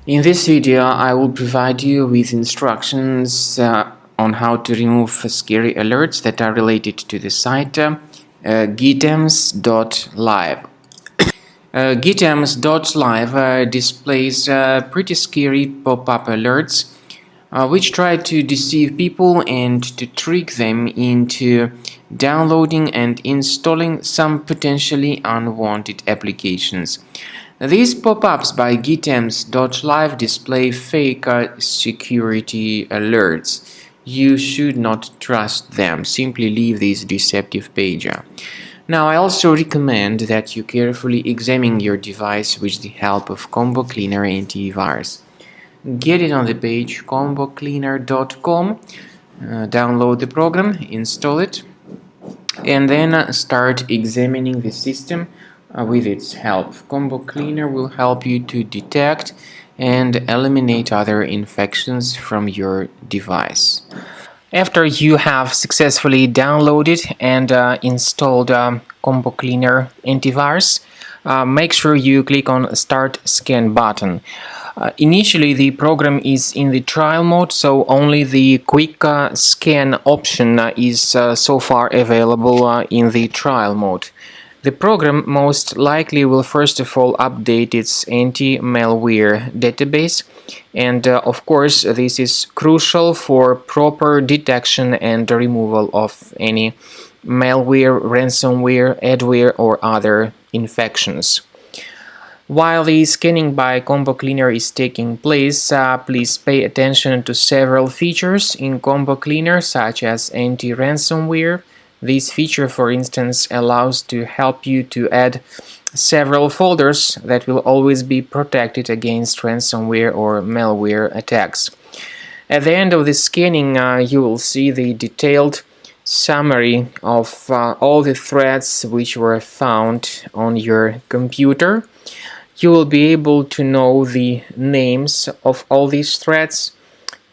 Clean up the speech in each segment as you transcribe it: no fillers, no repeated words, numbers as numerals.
In this video, I will provide you with instructions on how to remove scary alerts that are related to the site Gitems.live. Gitems.live displays pretty scary pop-up alerts which try to deceive people and to trick them into downloading and installing some potentially unwanted applications. These pop-ups by Gitems.live display fake security alerts. You should not trust them. Simply leave this deceptive page. Now, I also recommend that you carefully examine your device with the help of Combo Cleaner Antivirus. Get it on the page combocleaner.com, download the program, install it, and then start examining the system with its help. Combo Cleaner will help you to detect and eliminate other infections from your device. After you have successfully downloaded and installed Combo Cleaner Antivirus, make sure you click on Start Scan button. Initially, the program is in the trial mode, so only the quick scan option is so far available in the trial mode. The program most likely will first of all update its anti-malware database, and of course this is crucial for proper detection and removal of any malware, ransomware, adware or other infections. While the scanning by Combo Cleaner is taking place, please pay attention to several features in Combo Cleaner, such as anti-ransomware. This feature, for instance, allows to help you to add several folders that will always be protected against ransomware or malware attacks. At the end of the scanning, you will see the detailed summary of all the threats which were found on your computer. You will be able to know the names of all these threats,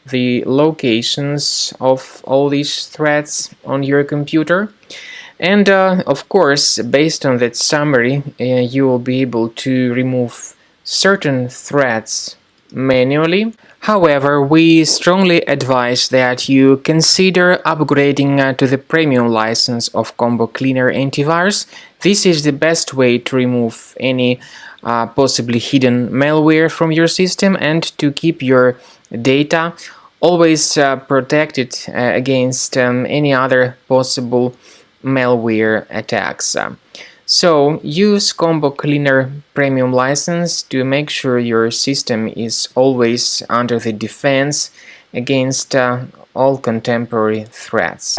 the locations of all these threats on your computer, and of course, based on that summary, you will be able to remove certain threats manually. However, we strongly advise that you consider upgrading to the premium license of Combo Cleaner Antivirus. This is the best way to remove any possibly hidden malware from your system and to keep your data always protected against any other possible malware attacks. So use Combo Cleaner Premium license to make sure your system is always under the defense against all contemporary threats.